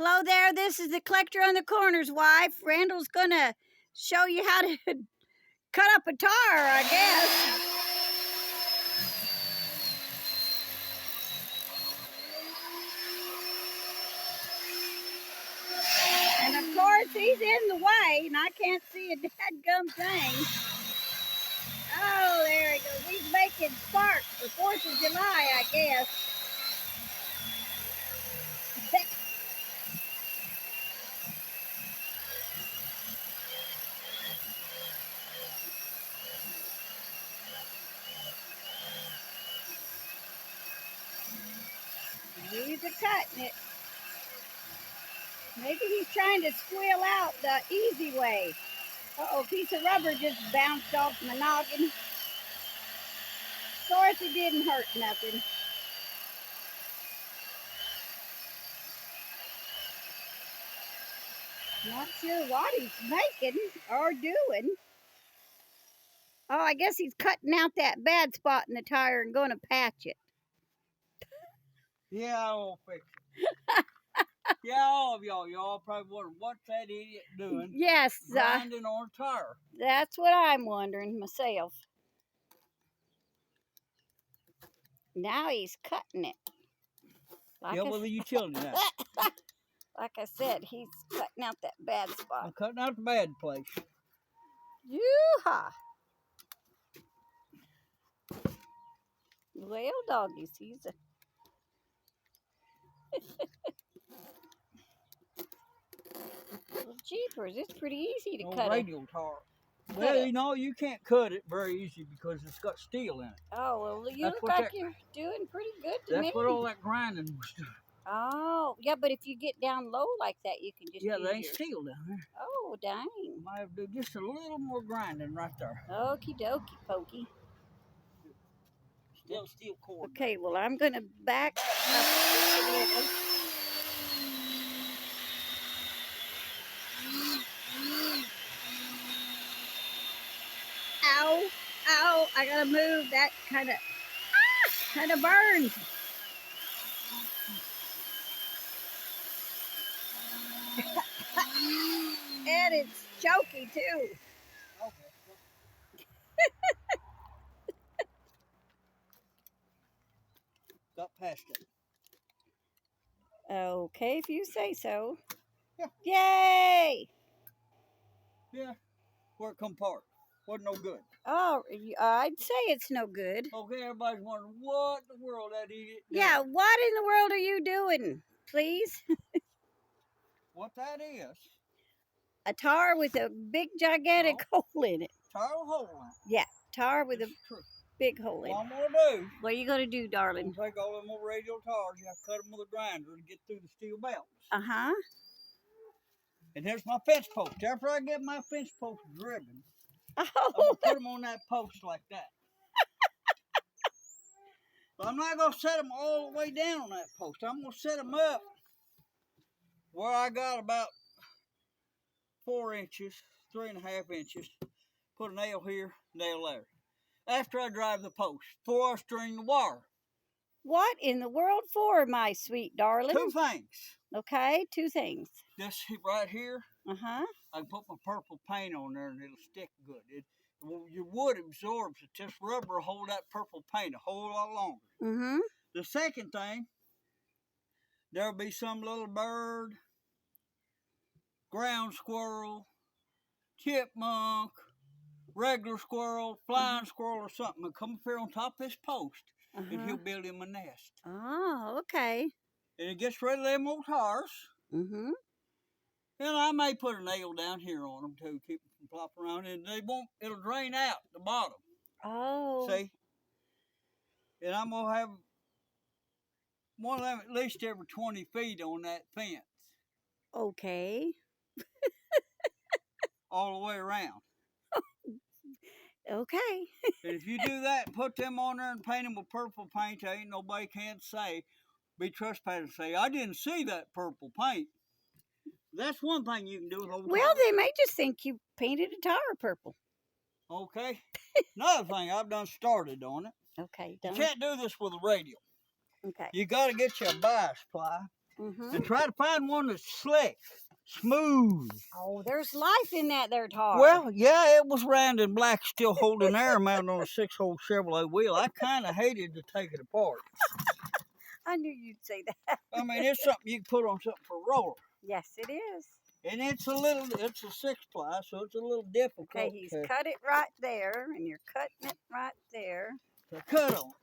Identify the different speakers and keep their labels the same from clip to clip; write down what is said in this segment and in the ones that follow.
Speaker 1: Hello there, this is the Collector on the Corner's wife. Randall's gonna show you how to cut up a tar, I guess. And of course, he's in the way, and I can't see a dadgum thing. Oh, there he goes. He's making sparks for 4th of July, I guess. He's a-cutting it. Maybe he's trying to squeal out the easy way. Uh-oh, a piece of rubber just bounced off my noggin. Of course, it didn't hurt nothing. Not sure what he's making or doing. Oh, I guess he's cutting out that bad spot in the tire and going to patch it.
Speaker 2: Yeah, I'll fix it. Yeah, all of y'all probably wondering what's that idiot doing.
Speaker 1: Yes,
Speaker 2: grinding on a tire.
Speaker 1: That's what I'm wondering myself. Now he's cutting it.
Speaker 2: Like yeah, well, the utility now.
Speaker 1: Like I said, he's cutting out that bad spot.
Speaker 2: I'm cutting out the bad place.
Speaker 1: Yoo-ha! Well, doggies, he's a... Well, jeepers, it's pretty easy to cut
Speaker 2: radial tar. Well, you know, you can't cut it very easy because it's got steel in it.
Speaker 1: Oh, well, you look like you're doing pretty good to me.
Speaker 2: That's what all that grinding was doing.
Speaker 1: Oh, yeah, but if you get down low like that, you can just
Speaker 2: there ain't steel down there.
Speaker 1: Oh, dang.
Speaker 2: Might have to do just a little more grinding right there.
Speaker 1: Okie dokie, pokey.
Speaker 2: Still steel cord.
Speaker 1: Okay, well, I'm going to back up a little. Ow, ow, I gotta move. That kind of burns. And it's choky too.
Speaker 2: Got past it.
Speaker 1: Okay, if you say so.
Speaker 2: Yeah.
Speaker 1: Yay!
Speaker 2: Yeah, where it come apart. Wasn't no good.
Speaker 1: Oh, I'd say it's no good.
Speaker 2: Okay, everybody's wondering what in the world that idiot did.
Speaker 1: Yeah, what in the world are you doing, please?
Speaker 2: What that is?
Speaker 1: A tar with a big, gigantic hole in it.
Speaker 2: Tar with a hole in it?
Speaker 1: Yeah, tar with a big hole in it.
Speaker 2: What I'm going to do.
Speaker 1: What are you going to do, darling?
Speaker 2: I'm going to take all them old radial tars. You have to cut them with a grinder to get through the steel belts.
Speaker 1: Uh-huh.
Speaker 2: And here's my fence post. After I get my fence post driven, I'm going to put them on that post like that. But I'm not going to set them all the way down on that post. I'm going to set them up where I got about 4 inches, 3.5 inches. Put a nail here, nail there. After I drive the post, before I string the wire.
Speaker 1: What in the world for, my sweet darling?
Speaker 2: 2 things. Okay,
Speaker 1: 2 things.
Speaker 2: This right here.
Speaker 1: Uh-huh.
Speaker 2: I can put my purple paint on there and it'll stick good. Your wood absorbs it. This rubber will hold that purple paint a whole lot longer.
Speaker 1: Mm-hmm.
Speaker 2: The second thing, there'll be some little bird, ground squirrel, chipmunk, regular squirrel, flying squirrel or something will come up here on top of this post and he'll build him a nest.
Speaker 1: Oh, okay.
Speaker 2: And it gets rid of them old tars.
Speaker 1: Mm-hmm.
Speaker 2: And I may put a nail down here on them too, keep them from flopping around, and it'll drain out the bottom.
Speaker 1: Oh.
Speaker 2: See? And I'm going to have one of them at least every 20 feet on that fence.
Speaker 1: Okay.
Speaker 2: All the way around.
Speaker 1: Okay.
Speaker 2: And if you do that and put them on there and paint them with purple paint, ain't nobody can't be trespassing and say, I didn't see that purple paint. That's one thing you can do with old
Speaker 1: Well,
Speaker 2: tires.
Speaker 1: they may just think you painted a tire purple.
Speaker 2: Okay. Another thing I've done started on it.
Speaker 1: Okay, done.
Speaker 2: You can't do this with a radial.
Speaker 1: Okay.
Speaker 2: You got to get you a bias ply. and try to find one that's slick, smooth.
Speaker 1: Oh, there's life in that there tar.
Speaker 2: Well, yeah, it was round and black, still holding air mounted on a 6-hole Chevrolet wheel. I kind of hated to take it apart.
Speaker 1: I knew you'd say that.
Speaker 2: I mean, it's something you can put on something for a roller.
Speaker 1: Yes, it is.
Speaker 2: And it's a 6-ply, so it's a little difficult.
Speaker 1: Okay, he's cut it right there, and you're cutting it right there.
Speaker 2: To cut on.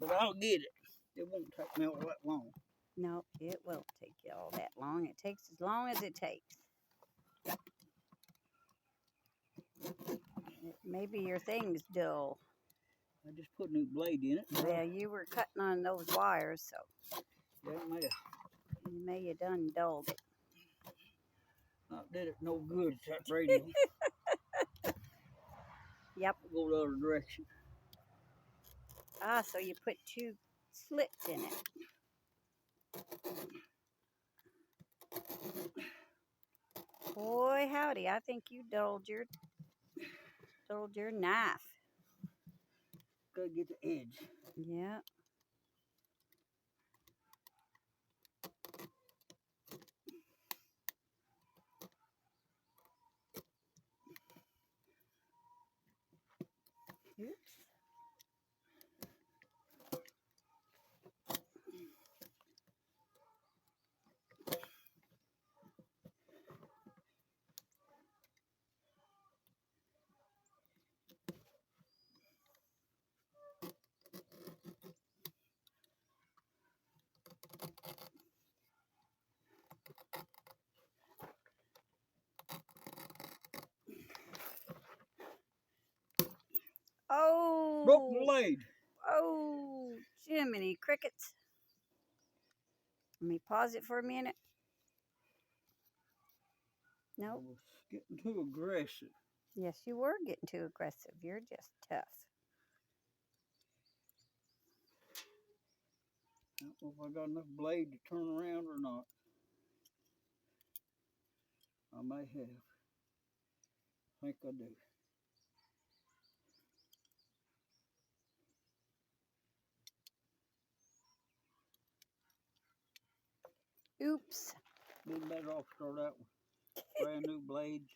Speaker 2: But I'll get it. It won't take me all that long.
Speaker 1: No, it won't take you all that long. It takes as long as it takes. Maybe your thing's dull.
Speaker 2: I just put a new blade in it.
Speaker 1: Yeah, you were cutting on those wires, so.
Speaker 2: Yeah,
Speaker 1: You may have done dulled it.
Speaker 2: Not did it no good. It's that radio.
Speaker 1: Yep.
Speaker 2: Go the other direction.
Speaker 1: Ah, so you put 2 slits in it. Boy, howdy, I think you dulled your knife.
Speaker 2: Gotta get the edge.
Speaker 1: Yeah. Oops. Oh.
Speaker 2: Broke the blade.
Speaker 1: Oh, Jiminy crickets. Let me pause it for a minute. Nope.
Speaker 2: I was getting too aggressive.
Speaker 1: Yes, you were getting too aggressive. You're just tough.
Speaker 2: I don't know if I got enough blade to turn around or not. I may have. I think I do.
Speaker 1: Oops.
Speaker 2: Been better off start out with brand new blades.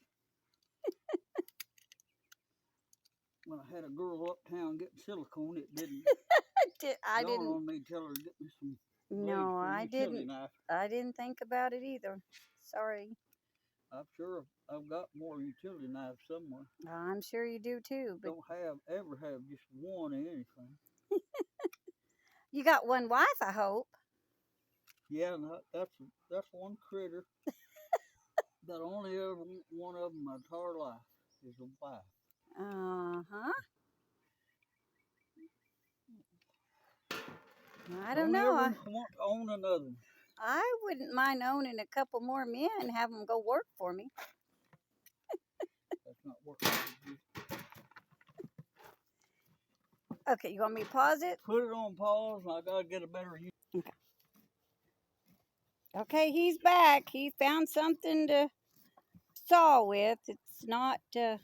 Speaker 2: When I had a girl uptown getting silicone, it didn't.
Speaker 1: I didn't.
Speaker 2: On me, tell her to get me some.
Speaker 1: No, I didn't.
Speaker 2: Knife.
Speaker 1: I didn't think about it either. Sorry.
Speaker 2: I'm sure I've got more utility knives somewhere.
Speaker 1: I'm sure you do too. But
Speaker 2: don't ever have just one in anything.
Speaker 1: You got one wife, I hope.
Speaker 2: Yeah, that's one critter that only ever one of them my entire life is a wife.
Speaker 1: I don't know.
Speaker 2: I want to own another one.
Speaker 1: I wouldn't mind owning a couple more men and have them go work for me.
Speaker 2: That's not working.
Speaker 1: Okay, you want me to pause it?
Speaker 2: Put it on pause, and I gotta get a better use.
Speaker 1: Okay. Okay, he's back. He found something to saw with. It's not the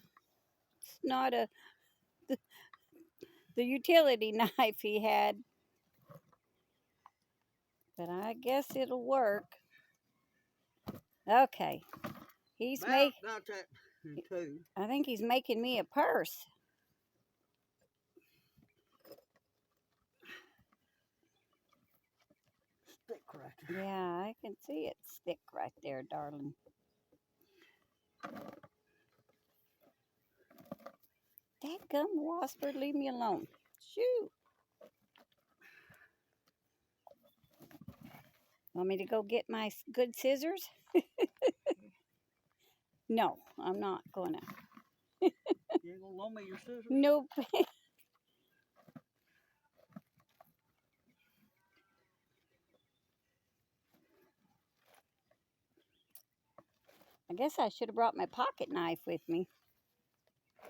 Speaker 1: utility knife he had. But I guess it'll work. Okay. He's making. I think he's making me a purse.
Speaker 2: Stick right there.
Speaker 1: Yeah, I can see it stick right there, darling. Dadgum wasper, leave me alone. Shoot. Want me to go get my good scissors? No, I'm not gonna.
Speaker 2: You ain't gonna loan me your scissors?
Speaker 1: Nope. I guess I should have brought my pocket knife with me.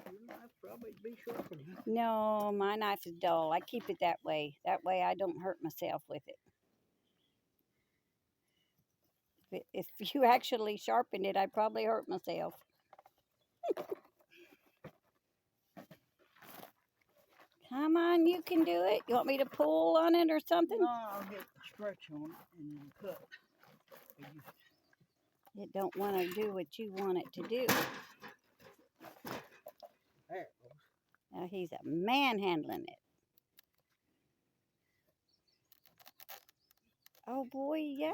Speaker 2: Your knife probably be sharp enough.
Speaker 1: No, my knife is dull. I keep it that way. That way I don't hurt myself with it. If you actually sharpened it, I'd probably hurt myself. Come on, you can do it. You want me to pull on it or something?
Speaker 2: No, I'll get a stretch on it and then cut.
Speaker 1: It don't want to do what you want it to do.
Speaker 2: There it goes.
Speaker 1: Now he's a manhandling it. Oh boy, yay!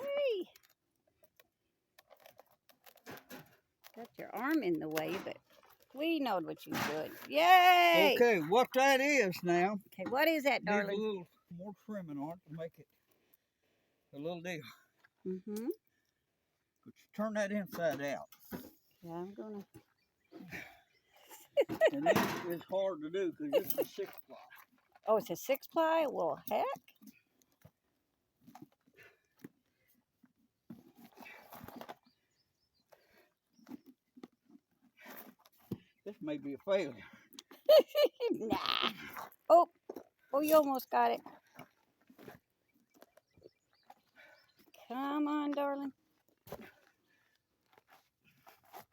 Speaker 1: Got your arm in the way, but we know what you're doing. Yay!
Speaker 2: Okay, what that is now.
Speaker 1: Okay, what is that,
Speaker 2: Needs a
Speaker 1: darling?
Speaker 2: little more trimming on it to make it a little deal.
Speaker 1: Mm-hmm.
Speaker 2: But you turn that inside out.
Speaker 1: Yeah, I'm gonna.
Speaker 2: And then it's hard to do because it's a 6-ply.
Speaker 1: Oh, it's a 6-ply? Well, heck.
Speaker 2: This may be a failure.
Speaker 1: Nah. Oh, you almost got it. Come on, darling.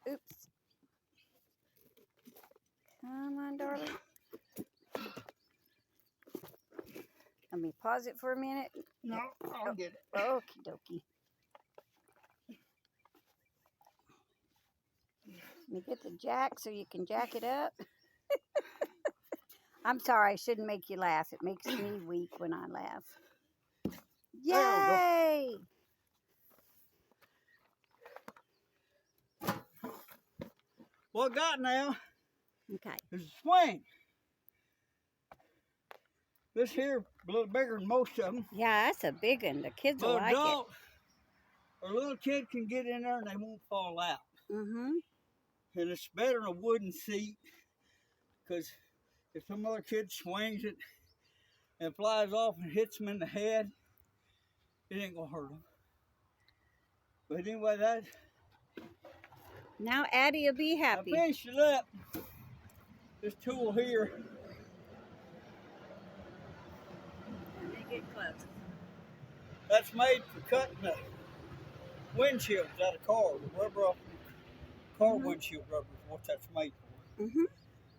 Speaker 1: Oops. Come on, darling. Let me pause it for a minute.
Speaker 2: No, I'll get it.
Speaker 1: Okie dokie. Let me get the jack so you can jack it up. I'm sorry, I shouldn't make you laugh. It makes me weak when I laugh. Yay!
Speaker 2: What I got now
Speaker 1: Okay.
Speaker 2: is a swing. This here a little bigger than most of them.
Speaker 1: Yeah, that's a big one. The kids will
Speaker 2: But
Speaker 1: like it.
Speaker 2: adult or little kid can get in there and they won't fall out.
Speaker 1: Mm-hmm.
Speaker 2: And it's better than a wooden seat because if some other kid swings it and flies off and hits them in the head, it ain't gonna hurt them. But anyway, that
Speaker 1: Now Addie will be
Speaker 2: I
Speaker 1: happy.
Speaker 2: finished it up. This tool here,
Speaker 1: Let me get close.
Speaker 2: that's made for cutting the windshields out of cars, the rubber off the car windshield rubber is what that's made for.
Speaker 1: Mm-hmm.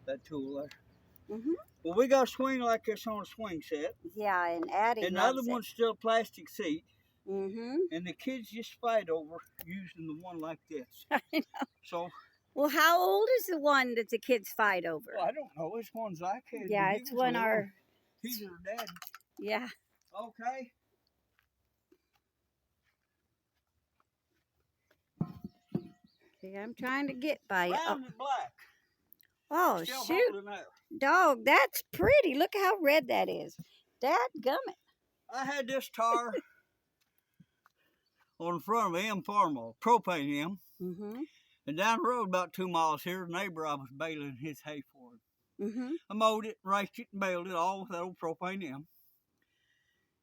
Speaker 2: That tool there.
Speaker 1: Mm-hmm.
Speaker 2: Well, we got a swing like this on a swing set.
Speaker 1: Yeah, and Addie
Speaker 2: And the
Speaker 1: loves
Speaker 2: other
Speaker 1: it.
Speaker 2: one's still a plastic seat.
Speaker 1: Mm-hmm.
Speaker 2: And the kids just fight over using the one like this.
Speaker 1: I know.
Speaker 2: So,
Speaker 1: Well, how old is the one that the kids fight over?
Speaker 2: well, I don't know. It's one Zach had.
Speaker 1: Yeah,
Speaker 2: when he
Speaker 1: it's
Speaker 2: was
Speaker 1: one
Speaker 2: little.
Speaker 1: our.
Speaker 2: He's her dad.
Speaker 1: Yeah.
Speaker 2: Okay.
Speaker 1: See, I'm trying to get by you.
Speaker 2: Round and black.
Speaker 1: Oh,
Speaker 2: Still
Speaker 1: shoot.
Speaker 2: holding there.
Speaker 1: Dog, that's pretty. Look how red that is. Dadgummit.
Speaker 2: I had this tar on the front of M Farmall, propane M.
Speaker 1: Mm-hmm.
Speaker 2: And down the road about 2 miles here, the neighbor I was baling his hay for him.
Speaker 1: Mm-hmm.
Speaker 2: I mowed it, raked it, and baled it all with that old propane M.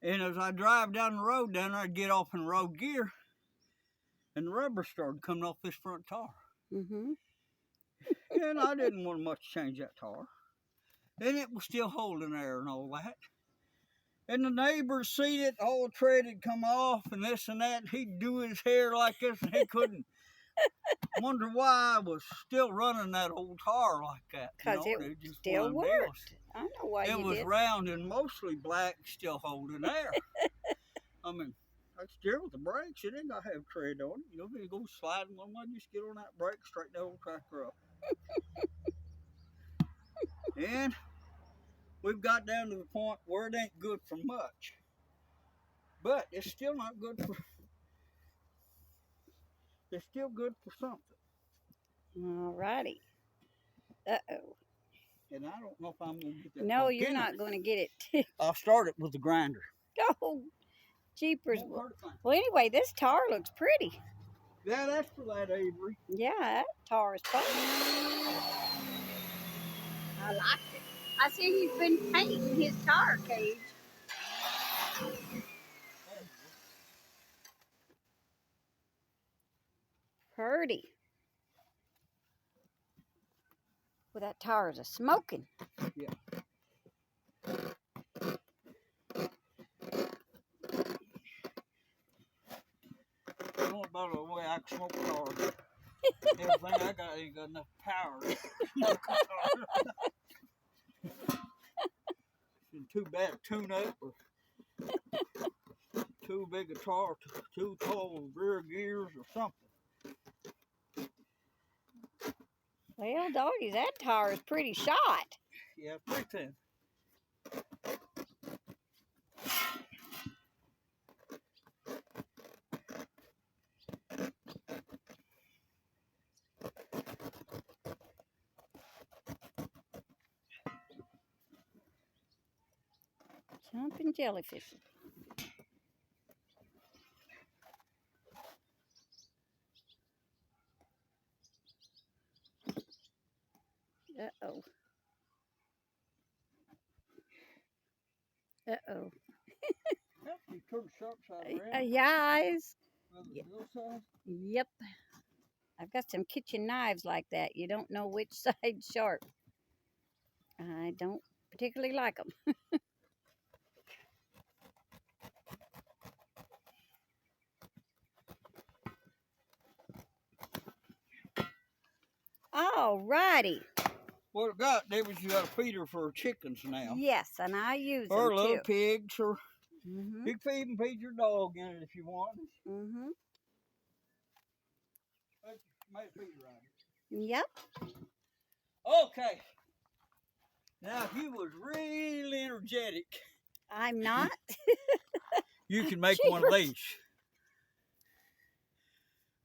Speaker 2: And as I drive down the road down there, I'd get off in road gear, and the rubber started coming off this front tar.
Speaker 1: Mm-hmm.
Speaker 2: And I didn't want much to change that tar. And it was still holding there and all that. And the neighbors seen it, all the tread had come off and this and that. And he'd do his hair like this and he couldn't. Wonder why I was still running that old tar like that.
Speaker 1: Because
Speaker 2: you know,
Speaker 1: it
Speaker 2: just
Speaker 1: still
Speaker 2: one of them
Speaker 1: worked.
Speaker 2: deals.
Speaker 1: I know why
Speaker 2: It
Speaker 1: you
Speaker 2: was
Speaker 1: did.
Speaker 2: round and mostly black, still holding there. I mean, I steer with the brakes. It ain't got to have tread on it. You know, if you go sliding one way, just get on that brake, straighten the old tractor up. And we've got down to the point where it ain't good for much. But it's still not good for... It's still good for something.
Speaker 1: All righty. Uh-oh.
Speaker 2: And I don't know if I'm going to get that.
Speaker 1: No, you're not going to get it.
Speaker 2: I'll start it with the grinder.
Speaker 1: Oh, jeepers.
Speaker 2: Won't hurt a thing.
Speaker 1: Well, anyway, this tar looks pretty.
Speaker 2: Yeah, that's for that Avery.
Speaker 1: Yeah, that tar is fun. I like it. I see he's been painting his tar cage. Pretty. Well, that tar is a smoking.
Speaker 2: Yeah. I don't know about the way I can smoke tar. Everything I got ain't got enough power to smoke a tar. too bad to tune up or too big a tar, too tall rear gears or something.
Speaker 1: Well, doggies, that tire is pretty shot.
Speaker 2: Yeah, pretty thin.
Speaker 1: Jumping jellyfish. Uh-oh. Uh-oh.
Speaker 2: You turn the sharp side around.
Speaker 1: Yes.
Speaker 2: The little side.
Speaker 1: Yep. I've got some kitchen knives like that. You don't know which side's sharp. I don't particularly like them. All righty.
Speaker 2: What I got, there was you got a feeder for chickens now.
Speaker 1: Yes, and I use
Speaker 2: or
Speaker 1: them
Speaker 2: little
Speaker 1: too.
Speaker 2: pigs, or
Speaker 1: Mm-hmm.
Speaker 2: you can even feed your dog in it if you want.
Speaker 1: Mm-hmm.
Speaker 2: Made a feeder on it.
Speaker 1: Yep.
Speaker 2: Okay. Now, if you was really energetic,
Speaker 1: I'm not.
Speaker 2: you can make one of these.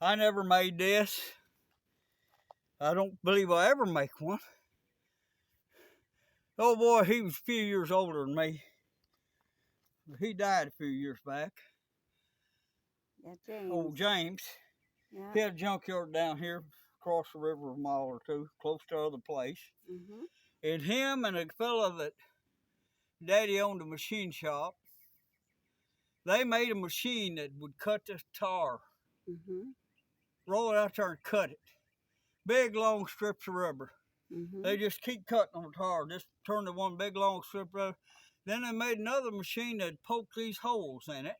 Speaker 2: I never made this. I don't believe I'll ever make one. Oh boy, he was a few years older than me. He died a few years back.
Speaker 1: Yeah, James.
Speaker 2: Old James.
Speaker 1: Yeah.
Speaker 2: He had a junkyard down here across the river a mile or two, close to other place.
Speaker 1: Mm-hmm.
Speaker 2: And him and a fella that Daddy owned a machine shop, they made a machine that would cut the tar.
Speaker 1: Mm-hmm.
Speaker 2: Roll it out there and cut it. Big long strips of rubber.
Speaker 1: Mm-hmm.
Speaker 2: They just keep cutting on the tar, just turn to one big long strip of rubber. Then they made another machine that poked these holes in it.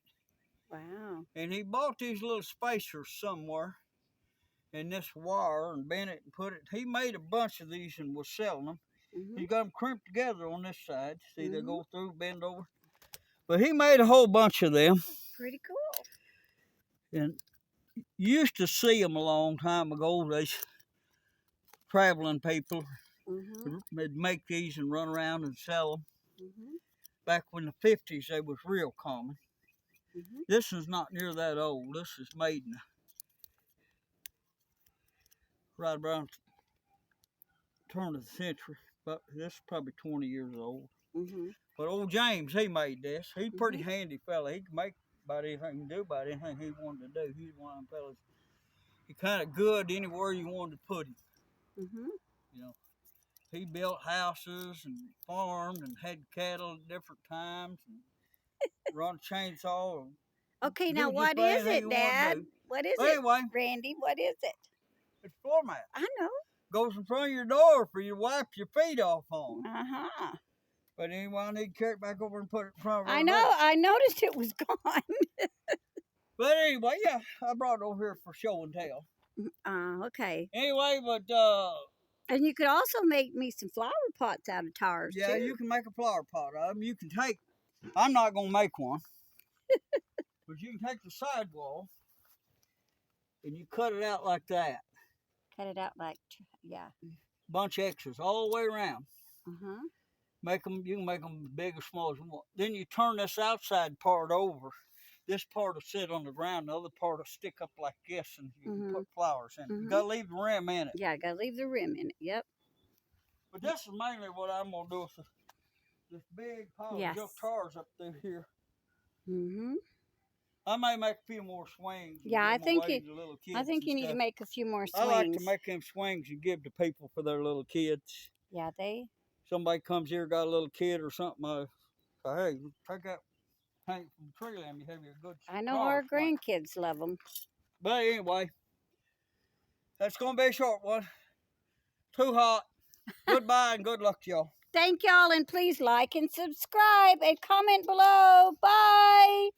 Speaker 1: Wow.
Speaker 2: And he bought these little spacers somewhere in this wire and bent it and put it. He made a bunch of these and was selling them.
Speaker 1: Mm-hmm.
Speaker 2: He got them crimped together on this side. See, they
Speaker 1: Mhm.
Speaker 2: go through, bend over. But he made a whole bunch of them.
Speaker 1: Pretty cool.
Speaker 2: And you used to see them a long time ago. These traveling people
Speaker 1: Mm-hmm.
Speaker 2: would make these and run around and sell them.
Speaker 1: Mm-hmm.
Speaker 2: Back when the 50s, they was real common.
Speaker 1: Mm-hmm.
Speaker 2: This is not near that old. This is made in right around the turn of the century. But this is probably 20 years old.
Speaker 1: Mm-hmm.
Speaker 2: But old James, he made this. He's a pretty handy fella. He can make about anything, he can do about anything he wanted to do. He's one of them fellas. He kind of good anywhere you wanted to put him.
Speaker 1: Mm-hmm.
Speaker 2: You know, he built houses and farmed and had cattle at different times and run a chainsaw. And
Speaker 1: Okay,
Speaker 2: do
Speaker 1: now
Speaker 2: just
Speaker 1: what
Speaker 2: about
Speaker 1: is
Speaker 2: anything
Speaker 1: it,
Speaker 2: you wanna
Speaker 1: Dad?
Speaker 2: do.
Speaker 1: What is
Speaker 2: But
Speaker 1: it,
Speaker 2: anyway,
Speaker 1: Randy? What is it?
Speaker 2: it's a floor mat.
Speaker 1: I know.
Speaker 2: Goes in front of your door for you to wipe your feet off on.
Speaker 1: Uh-huh.
Speaker 2: But anyway, I need to carry it back over and put it in front of her.
Speaker 1: I know.
Speaker 2: door.
Speaker 1: I noticed it was gone.
Speaker 2: But anyway, yeah, I brought it over here for show and tell.
Speaker 1: Okay.
Speaker 2: Anyway, but
Speaker 1: And you could also make me some flower pots out of tires,
Speaker 2: yeah,
Speaker 1: too.
Speaker 2: you can make a flower pot of them. You can take, I'm not going to make one, but you can take the sidewall and you cut it out like that.
Speaker 1: Cut it out like, yeah.
Speaker 2: Bunch of X's all the way around.
Speaker 1: Uh-huh.
Speaker 2: Make them, you can make them big or small as you want. Then you turn this outside part over. This part will sit on the ground. The other part will stick up like this, and you can put flowers in it. You got to leave the rim in it.
Speaker 1: Yeah, gotta leave the rim in it. Yep.
Speaker 2: But this is mainly what I'm going to do with this big pile of junk tars up through here.
Speaker 1: Mm-hmm.
Speaker 2: I may make a few more swings.
Speaker 1: Yeah, I think you need
Speaker 2: stuff.
Speaker 1: to make a few more swings.
Speaker 2: I like to make them swings and give to people for their little kids.
Speaker 1: Yeah,
Speaker 2: Somebody comes here, got a little kid or something, I say, hey, take that paint from the tree limb, you have your good
Speaker 1: I know our grandkids love them.
Speaker 2: But anyway, that's going to be a short one. Too hot. Goodbye and good luck to y'all.
Speaker 1: Thank y'all, and please like and subscribe and comment below. Bye.